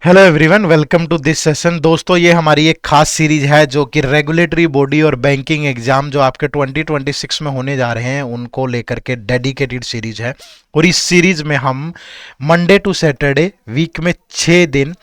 Hello everyone, welcome to this session. दोस्तों, ये हमारी एक खास सीरीज है जो कि रेगुलेटरी बॉडी और बैंकिंग एग्जाम जो आपके 2026 में होने जा रहे हैं उनको लेकर के डेडिकेटेड सीरीज है। और इस सीरीज में हम मंडे टू सैटरडे वीक में 6 दिन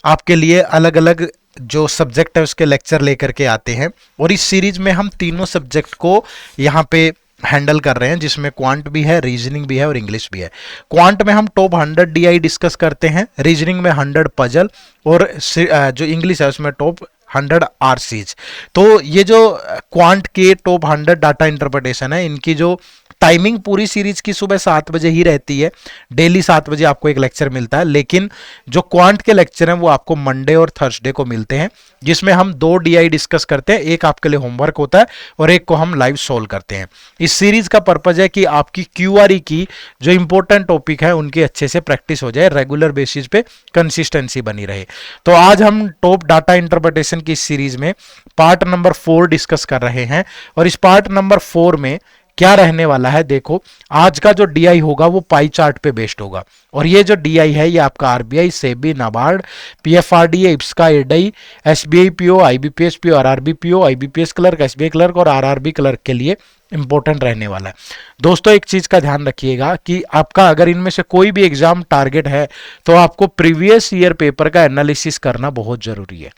आपके लिए अलग अलग जो सब्जेक्ट है उसके लेक्चर लेकर के आते हैं। और इस सीरीज में हम तीनों सब्जेक्ट को यहाँ पे हैंडल कर रहे हैं, जिसमें क्वांट भी है, रीजनिंग भी है और इंग्लिश भी है। क्वांट में हम टॉप 100 डीआई डिस्कस करते हैं, रीजनिंग में 100 पजल और जो इंग्लिश है उसमें टॉप 100 आरसीज। तो ये जो क्वांट के टॉप 100 डाटा इंटरप्रिटेशन है, इनकी जो टाइमिंग पूरी सीरीज की सुबह 7 बजे ही रहती है। डेली 7 बजे आपको एक लेक्चर मिलता है, लेकिन जो क्वांट के लेक्चर हैं वो आपको मंडे और थर्सडे को मिलते हैं, जिसमें हम 2 डीआई डिस्कस करते हैं। एक आपके लिए होमवर्क होता है और एक को हम लाइव सोल्व करते हैं। इस सीरीज का पर्पज है कि आपकी क्यूआरई की जो इंपॉर्टेंट टॉपिक है उनकी अच्छे से प्रैक्टिस हो जाए, रेगुलर बेसिस पे कंसिस्टेंसी बनी रहे। तो आज हम टॉप डाटा इंटरप्रिटेशन की सीरीज में पार्ट नंबर 4 डिस्कस कर रहे हैं। और इस पार्ट नंबर 4 में क्या रहने वाला है, देखो, आज का जो डीआई होगा वो पाई चार्ट पे बेस्ड होगा। और ये जो डीआई है ये आपका RBI, SEBI, NABARD, PFRDA, IFSCA, एडई, SBI PO, IBPS PO, RRB PO, IBPS clerk, SBI clerk और आरआरबी क्लर्क के लिए इंपॉर्टेंट रहने वाला है। दोस्तों, एक चीज का ध्यान रखिएगा कि आपका अगर इनमें से कोई भी एग्जाम टारगेट है तो आपको प्रीवियस ईयर पेपर का एनालिसिस करना बहुत जरूरी है।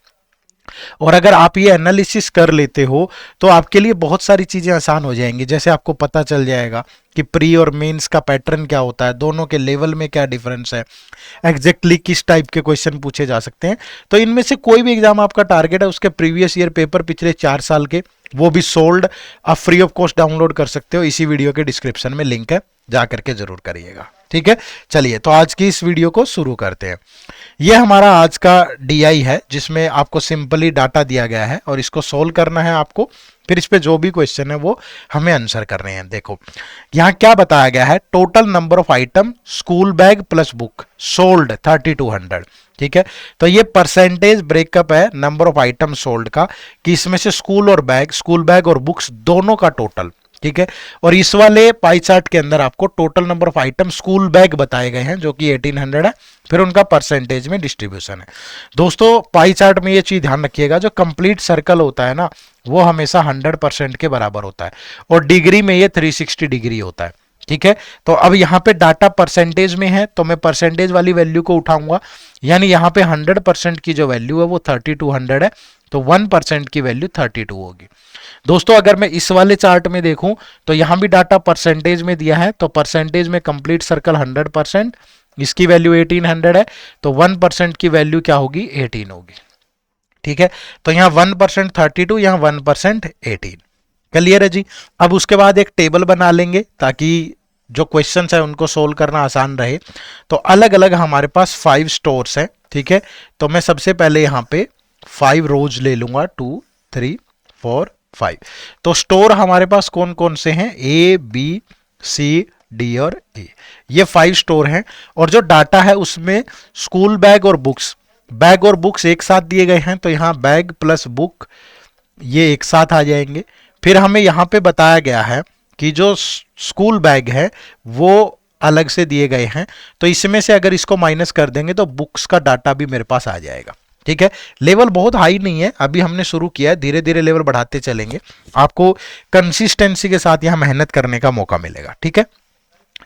और अगर आप ये एनालिसिस कर लेते हो तो आपके लिए बहुत सारी चीजें आसान हो जाएंगी। जैसे आपको पता चल जाएगा कि प्री और मेंस का पैटर्न क्या होता है, दोनों के लेवल में क्या डिफरेंस है, एग्जैक्टली किस टाइप के क्वेश्चन पूछे जा सकते हैं। तो इनमें से कोई भी एग्जाम आपका टारगेट है उसके प्रीवियस ईयर पेपर पिछले 4 साल के, वो भी सोल्ड, आप फ्री ऑफ कॉस्ट डाउनलोड कर सकते हो। इसी वीडियो के डिस्क्रिप्शन में लिंक है, जा करके जरूर करिएगा। ठीक है, चलिए तो आज की इस वीडियो को शुरू करते हैं। यह हमारा आज का डीआई है, जिसमें आपको सिंपली डाटा दिया गया है और इसको सोल्व करना है आपको। फिर इस पे जो भी क्वेश्चन है वो हमें आंसर करने हैं। देखो यहाँ क्या बताया गया है, total number of item school bag plus book sold 3200। ठीक है, तो ये परसेंटेज ब्रेकअप है नंबर ऑफ आइटम सोल्ड का, कि इसमें से स्कूल बैग और बुक्स दोनों का टोटल। ठीक है, और इस वाले पाई चार्ट के अंदर आपको total number of item school bag बताए गए हैं जो कि 1800 है, फिर उनका परसेंटेज में डिस्ट्रीब्यूशन है। दोस्तों, पाई चार्ट में ये चीज ध्यान रखिएगा, जो कंप्लीट सर्कल होता है ना वो हमेशा 100% के बराबर होता है, और डिग्री में ये 360 डिग्री होता है। ठीक है, तो अब यहाँ पे डाटा परसेंटेज में है तो मैं परसेंटेज वाली वैल्यू को उठाऊंगा, यानी यहाँ पे 100% की जो वैल्यू है वो 3200 है, तो 1% की वैल्यू 32 होगी। दोस्तों, अगर मैं इस वाले चार्ट में देखूं तो यहां भी डाटा परसेंटेज में दिया है, तो परसेंटेज में कंप्लीट सर्कल 100%, इसकी वैल्यू 1800 है, तो 1% की वैल्यू क्या होगी, 18 होगी। ठीक है, तो यहां 1% 32, यहां 1% 18। क्लियर है जी। अब उसके बाद एक टेबल बना लेंगे ताकि जो क्वेश्चंस है उनको सोल्व करना आसान रहे। तो अलग अलग हमारे पास 5 स्टोर्स हैं। ठीक है, तो मैं सबसे पहले यहां पे 5 रोज ले लूंगा, 2 3 4 5। तो स्टोर हमारे पास कौन कौन से हैं, ए बी सी डी और ए, ये 5 स्टोर हैं। और जो डाटा है उसमें स्कूल बैग और बुक्स एक साथ दिए गए हैं, तो यहां बैग प्लस बुक ये एक साथ आ जाएंगे। फिर हमें यहां पे बताया गया है कि जो स्कूल बैग है वो अलग से दिए गए हैं, तो इसमें से अगर इसको माइनस कर देंगे तो बुक्स का डाटा भी मेरे पास आ जाएगा। ठीक है, लेवल बहुत हाई नहीं है, अभी हमने शुरू किया है, धीरे धीरे लेवल बढ़ाते चलेंगे, आपको कंसिस्टेंसी के साथ यहां मेहनत करने का मौका मिलेगा। ठीक है,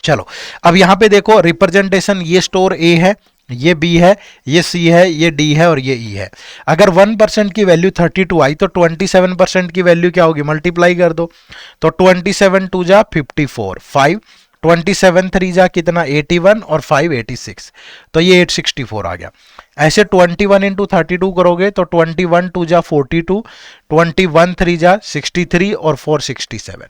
चलो अब यहां पे देखो रिप्रेजेंटेशन, ये स्टोर ए है, ये बी है, ये सी है, ये डी है और ये ई है। अगर 1% की वैल्यू 32 आई तो 27% की वैल्यू क्या होगी, मल्टीप्लाई कर दो, तो 27 2 जा 54, 5 27 3 जा कितना 81 और 5 86, तो ये 864 आ गया। ऐसे 21 इंटू 32 करोगे तो 21 2 जा 42, 21 3 जा 63 और 4 67।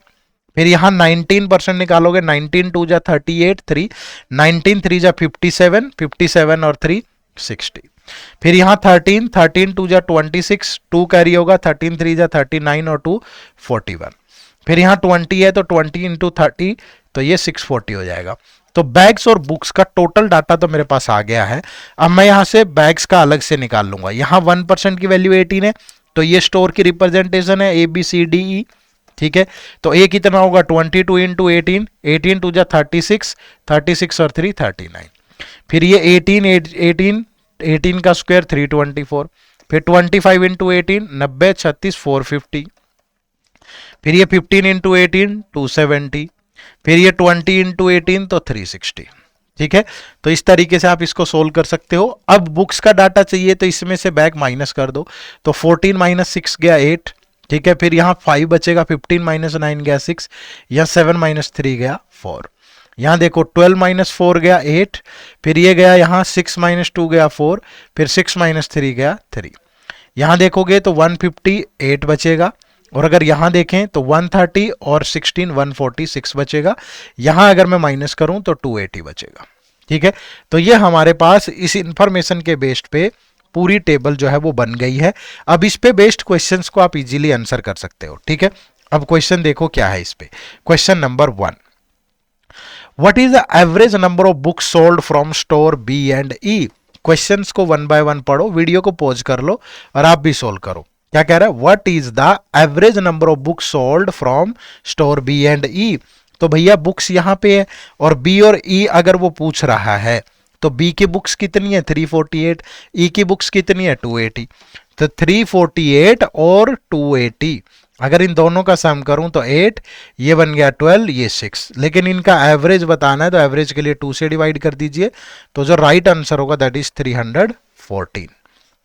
फिर यहाँ 19% निकालोगे, 19 2 जा 38 3, 19 3 जा 57, 57 और 3 60। फिर यहाँ 13 2 जा 26, 2 कैरी होगा, 13 3 जा 39 और 2 41। फिर यहाँ 20 है तो 20 इंटू 30, तो ये 640 हो जाएगा। तो बैग्स और बुक्स का टोटल डाटा तो मेरे पास आ गया है। अब मैं यहाँ से बैग्स का अलग से निकाल लूंगा। यहाँ 1% की वैल्यू 18 है, तो ये स्टोर की रिप्रेजेंटेशन है A B C D E. ठीक है, तो ए कितना होगा 22 इंटू 18, 18 टू जा 36, 36 और 3 39। फिर ये 18 18 का स्क्वायर 324, फिर 25 इंटू 18 90 36 450, फिर ये 15 इंटू 18 270, फिर ये 20 इंटू 18 तो 360। ठीक है, तो इस तरीके से आप इसको सोल्व कर सकते हो। अब बुक्स का डाटा चाहिए तो इसमें से बैक माइनस कर दो, तो 14 माइनस 6 गया 8। ठीक है, फिर यहाँ 5 बचेगा, 15 माइनस 9 गया 6, यहाँ 7 माइनस 3 गया 4। यहाँ देखो 12 माइनस 4 गया 8, फिर ये गया यहाँ 6 माइनस 2 गया 4, फिर 6 माइनस 3 गया 3। यहाँ देखोगे तो 158 बचेगा, और अगर यहां देखें तो 130 और 16 146 बचेगा। यहां अगर मैं माइनस करूं तो 280 बचेगा। ठीक है, तो ये हमारे पास इस इंफॉर्मेशन के बेस्ड पे पूरी टेबल जो है वो बन गई है। अब इस पे बेस्ड क्वेश्चंस को आप इजीली आंसर कर सकते हो। ठीक है, अब क्वेश्चन देखो क्या है इस पे। Question number 1, what is the average number of books sold from store B and E. Questions को वन बाय वन पढ़ो, वीडियो को पॉज कर लो और आप भी सोल्व करो। क्या कह रहा है, what is the average number of books sold from store B and E. तो भैया बुक्स यहां पे है और बी और ई अगर वो पूछ रहा है तो बी की बुक्स कितनी है 348, ई की बुक्स कितनी है 280। तो 348 और 280 अगर इन दोनों का सम करूं तो 8, ये बन गया 12, ये 6। लेकिन इनका एवरेज बताना है तो एवरेज के लिए 2 से डिवाइड कर दीजिए, तो जो राइट आंसर होगा दैट इज 314।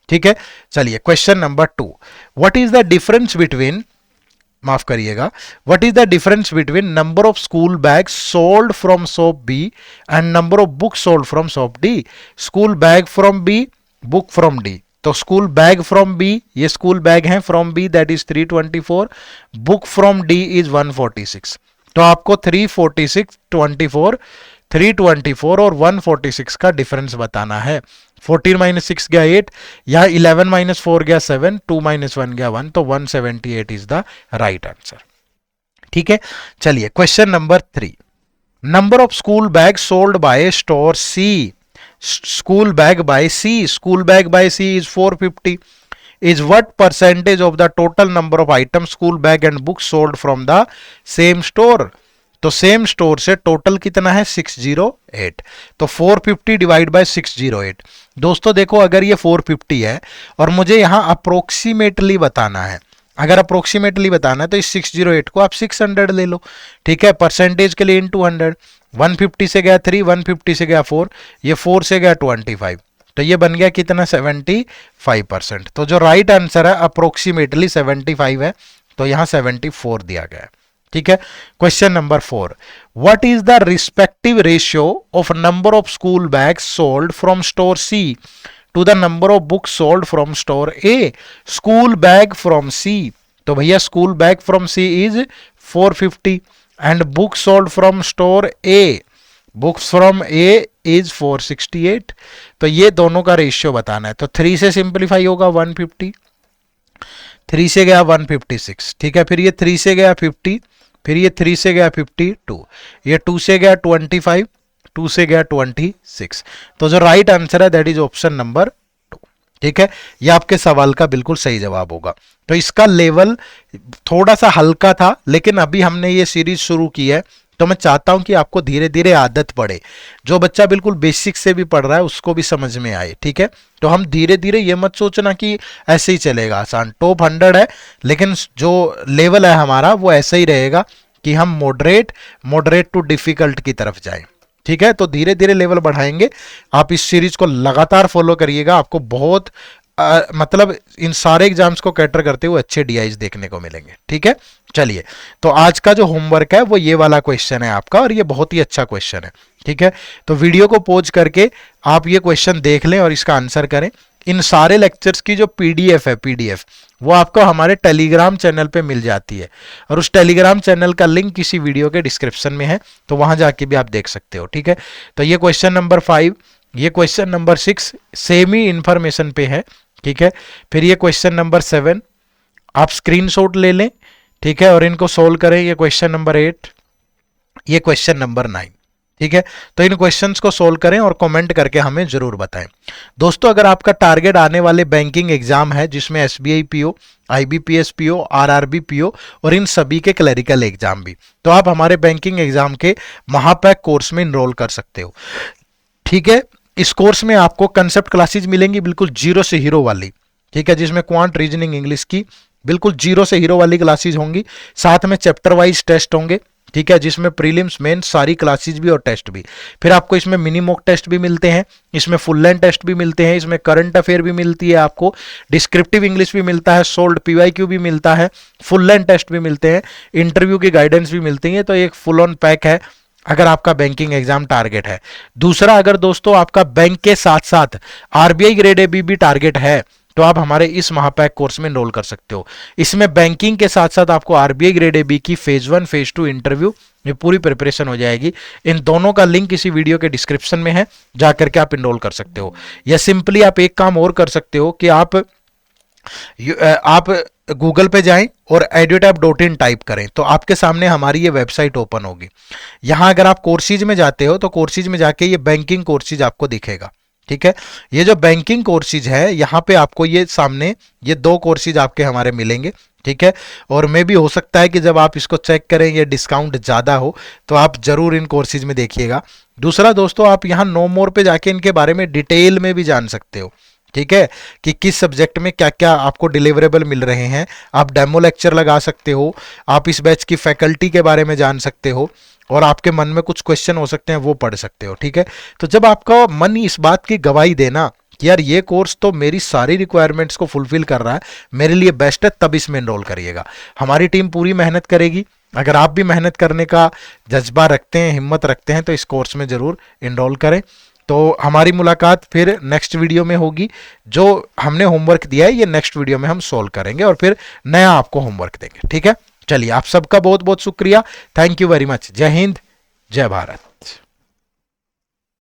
ठीक है, चलिए question number 2, what is the difference between, माफ करिएगा, what is the difference between number of school bag sold from shop B and number of book sold from shop D. School bag from B, book from D. तो school bag from B, ये school bag हैं from B that is 324, book from D is 146। तो आपको 346, 24, 324 और 146 का difference बताना है। 14 minus 6 गया 8, यहाँ 11 माइनस 4 गया 7, 2 माइनस 1 गया 1, तो 178 इज द राइट आंसर। ठीक है, चलिए question number 3, number of school bag sold by store C. School bag by C, school bag by C is 450, is what percentage of the total number of items school bag and books sold from the same store। तो same store से total कितना है 608, तो 450 divide by 608। दोस्तों देखो अगर ये 450 है और मुझे यहां अप्रोक्सीमेटली बताना है, अगर अप्रोक्सीमेटली बताना है तो इस 608 को आप 600 ले लो। ठीक है, परसेंटेज के लिए इनटू 100, 150 से गया 3, 150 से गया 4, ये 4 से गया 25, तो ये बन गया कितना 75%। तो जो राइट आंसर है अप्रोक्सीमेटली 75 है, तो यहां 74 दिया गया है। ठीक है, question number 4, what is the respective ratio of number of school bags sold from store C to the number of books sold from store A. School bag from C, तो भैया school bag from C is 450 and book sold from store A, books from A is 468। तो ये दोनों का ratio बताना है, तो 3 से सिंप्लीफाई होगा 150, 3 से गया 156। ठीक है, फिर ये 3 से गया 50, फिर ये 3 से गया 52, ये 2 से गया 25, 2 से गया 26। तो जो राइट आंसर है दैट इज ऑप्शन नंबर 2। ठीक है, ये आपके सवाल का बिल्कुल सही जवाब होगा। तो इसका लेवल थोड़ा सा हल्का था, लेकिन अभी हमने ये सीरीज शुरू की है तो मैं चाहता हूं कि आपको धीरे धीरे आदत पड़े। जो बच्चा बिल्कुल बेसिक से भी पढ़ रहा है उसको भी समझ में आए। ठीक है, तो हम धीरे धीरे, ये मत सोचना कि ऐसे ही चलेगा आसान। टॉप 100 है, लेकिन जो लेवल है हमारा वो ऐसा ही रहेगा कि हम मॉडरेट टू डिफिकल्ट की तरफ जाएं। ठीक है, तो धीरे धीरे लेवल बढ़ाएंगे। आप इस सीरीज को लगातार फॉलो करिएगा, आपको बहुत मतलब इन सारे एग्जाम्स को कैटर करते हुए अच्छे डीआईज देखने को मिलेंगे। ठीक है, चलिए तो आज का जो होमवर्क है वो ये वाला क्वेश्चन है आपका, और ये बहुत ही अच्छा क्वेश्चन है। ठीक है, तो वीडियो को पॉज करके आप ये क्वेश्चन देख लें और इसका आंसर करें। इन सारे लेक्चर्स की जो पीडीएफ है, पीडीएफ वो आपको हमारे टेलीग्राम चैनल पे मिल जाती है, और उस टेलीग्राम चैनल का लिंक किसी वीडियो के डिस्क्रिप्शन में है, तो वहां जाके भी आप देख सकते हो। ठीक है, तो ये क्वेश्चन नंबर 5, ये क्वेश्चन नंबर 6 सेम ही इंफॉर्मेशन पे है। ठीक है, फिर ये क्वेश्चन नंबर 7 आप स्क्रीनशॉट ले लें। ठीक है, और इनको सोल्व करें। ये क्वेश्चन नंबर 8, ये क्वेश्चन नंबर 9। ठीक है, तो इन क्वेश्चंस को सोल्व करें और कमेंट करके हमें जरूर बताएं। दोस्तों अगर आपका टारगेट आने वाले बैंकिंग एग्जाम है जिसमें SBI PO, IBPS PO, RRB PO और इन सभी के क्लरिकल एग्जाम भी, तो आप हमारे बैंकिंग एग्जाम के महापैक कोर्स में इनरोल कर सकते हो। ठीक है, इस कोर्स में आपको कंसेप्ट क्लासेज मिलेंगी बिल्कुल जीरो से हीरो वाली, ठीक है, जिसमें क्वांट, रीजनिंग, इंग्लिश की बिल्कुल जीरो से हीरो वाली क्लासेज होंगी। साथ में चैप्टर वाइज टेस्ट होंगे, ठीक है, जिसमें प्रीलिम्स, मेन सारी क्लासेज भी और टेस्ट भी। फिर आपको इसमें मिनी मॉक टेस्ट भी मिलते हैं, इसमें फुल लेंथ टेस्ट भी मिलते हैं, इसमें करंट अफेयर भी मिलती है आपको, डिस्क्रिप्टिव इंग्लिश भी मिलता है, सोल्ड पीवाईक्यू भी मिलता है, फुल लेंथ टेस्ट भी मिलते हैं, इंटरव्यू की गाइडेंस भी मिलती है। तो एक फुल ऑन पैक है अगर आपका बैंकिंग एग्जाम टारगेट है। दूसरा, अगर दोस्तों आपका बैंक के साथ साथ आरबीआई ग्रेड ए भी टारगेट है तो आप हमारे इस महापैक कोर्स में एनरोल कर सकते हो। इसमें बैंकिंग के साथ साथ आपको आरबीआई ग्रेड ए बी की फेज 1 फेज 2 इंटरव्यू में पूरी प्रिपरेशन हो जाएगी। इन दोनों का लिंक इसी वीडियो के डिस्क्रिप्शन में है, जाकर के आप एनरोल कर सकते हो। या सिंपली आप एक काम और कर सकते हो कि आप गूगल पे जाएं और edutap.in टाइप करें तो आपके सामने हमारी ये वेबसाइट ओपन होगी। यहां अगर आप कोर्सेज में जाते हो तो कोर्सेज में जाके ये बैंकिंग कोर्सेज आपको दिखेगा, ठीक है। ये जो बैंकिंग कोर्सेज है यहाँ पे आपको ये सामने ये 2 कोर्सेज आपके हमारे मिलेंगे, ठीक है। और मे भी हो सकता है कि जब आप इसको चेक करें ये डिस्काउंट ज़्यादा हो तो आप जरूर इन कोर्सेज में देखिएगा। दूसरा दोस्तों, आप यहाँ नो मोर पे जाके इनके बारे में डिटेल में भी जान सकते हो, ठीक है, कि किस सब्जेक्ट में क्या क्या आपको डिलीवरेबल मिल रहे हैं। आप डेमो लेक्चर लगा सकते हो, आप इस बैच की फैकल्टी के बारे में जान सकते हो, और आपके मन में कुछ क्वेश्चन हो सकते हैं वो पढ़ सकते हो, ठीक है। तो जब आपका मन इस बात की गवाही देना कि यार ये कोर्स तो मेरी सारी रिक्वायरमेंट्स को फुलफिल कर रहा है, मेरे लिए बेस्ट है, तब इसमें एनरोल करिएगा। हमारी टीम पूरी मेहनत करेगी। अगर आप भी मेहनत करने का जज्बा रखते हैं, हिम्मत रखते हैं, तो इस कोर्स में जरूर एनरोल करें। तो हमारी मुलाकात फिर नेक्स्ट वीडियो में होगी। जो हमने होमवर्क दिया है ये नेक्स्ट वीडियो में हम सॉल्व करेंगे और फिर नया आपको होमवर्क देंगे, ठीक है। चलिए, आप सबका बहुत बहुत शुक्रिया, थैंक यू वेरी मच। जय हिंद, जय भारत।